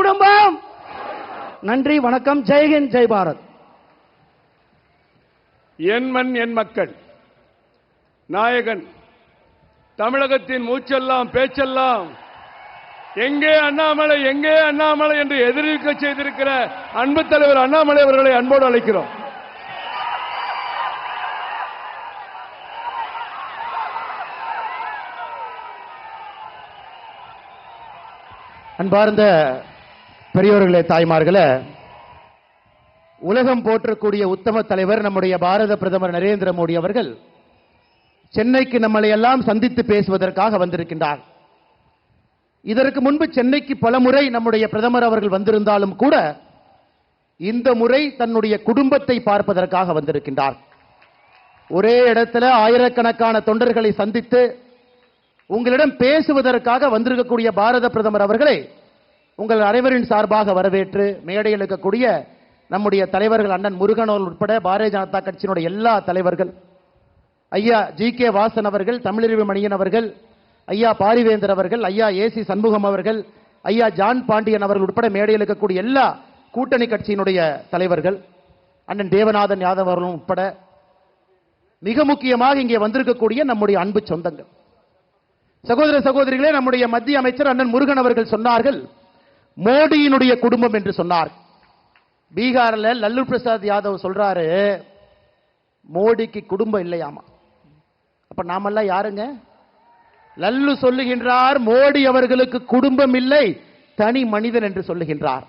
குடும்பம். நன்றி, வணக்கம். ஜெய்ஹிந்த், ஜெய் பாரத். என் மண் என் மக்கள் நாயகன், தமிழகத்தின் மூச்செல்லாம் பேச்செல்லாம் எங்கே அண்ணாமலை எங்கே அண்ணாமலை என்று எதிர்க்க செய்திருக்கிற அன்பு தலைவர் அண்ணாமலை அவர்களை அன்போடு அழைக்கிறோம். அன்பார்ந்த பெரியோர்களே, தாய்மார்களே, உலகம் போற்றக்கூடிய உத்தம தலைவர் நம்முடைய பாரத பிரதமர் நரேந்திர மோடி அவர்கள் சென்னைக்கு நம்மளை எல்லாம் சந்தித்து பேசுவதற்காக வந்திருக்கின்றார். இதற்கு முன்பு சென்னைக்கு பல முறை நம்முடைய பிரதமர் அவர்கள் வந்திருந்தாலும் கூட இந்த முறை தன்னுடைய குடும்பத்தை பார்ப்பதற்காக வந்திருக்கின்றார். ஒரே இடத்துல ஆயிரக்கணக்கான தொண்டர்களை சந்தித்து உங்களிடம் பேசுவதற்காக வந்திருக்கக்கூடிய பாரத பிரதமர் அவர்களை உங்கள் அனைவரின் சார்பாக வரவேற்று மேடையில் இருக்கக்கூடிய நம்முடைய தலைவர்கள் அண்ணன் முருகன் அவர்கள் உட்பட பாரதிய ஜனதா கட்சியினுடைய எல்லா தலைவர்கள், ஐயா ஜி.கே. வாசன் அவர்கள், தமிழறிவு மணியன் அவர்கள், ஐயா பாரிவேந்தர் அவர்கள், ஐயா ஏசி சண்முகம் அவர்கள், ஐயா ஜான் பாண்டியன் அவர்கள் உட்பட மேடையில் இருக்கக்கூடிய எல்லா கூட்டணி கட்சியினுடைய தலைவர்கள், அண்ணன் தேவநாதன் யாதவ் அவர்களும் உட்பட மிக முக்கியமாக இங்கே வந்திருக்கக்கூடிய நம்முடைய அன்பு சொந்தங்கள், சகோதர சகோதரிகளே, நம்முடைய மத்திய அமைச்சர் அண்ணன் முருகன் அவர்கள் சொன்னார்கள் மோடியினுடைய குடும்பம் என்று சொன்னார். பீகார்ல லல்லு பிரசாத் யாதவ் சொல்றாரு மோடிக்கு குடும்பம் இல்லையாமா. அப்ப நாமெல்லாம் யாருங்க? லல்லு சொல்லுகின்றார் மோடி அவர்களுக்கு குடும்பம் இல்லை, தனி மனிதன் என்று சொல்லுகின்றார்.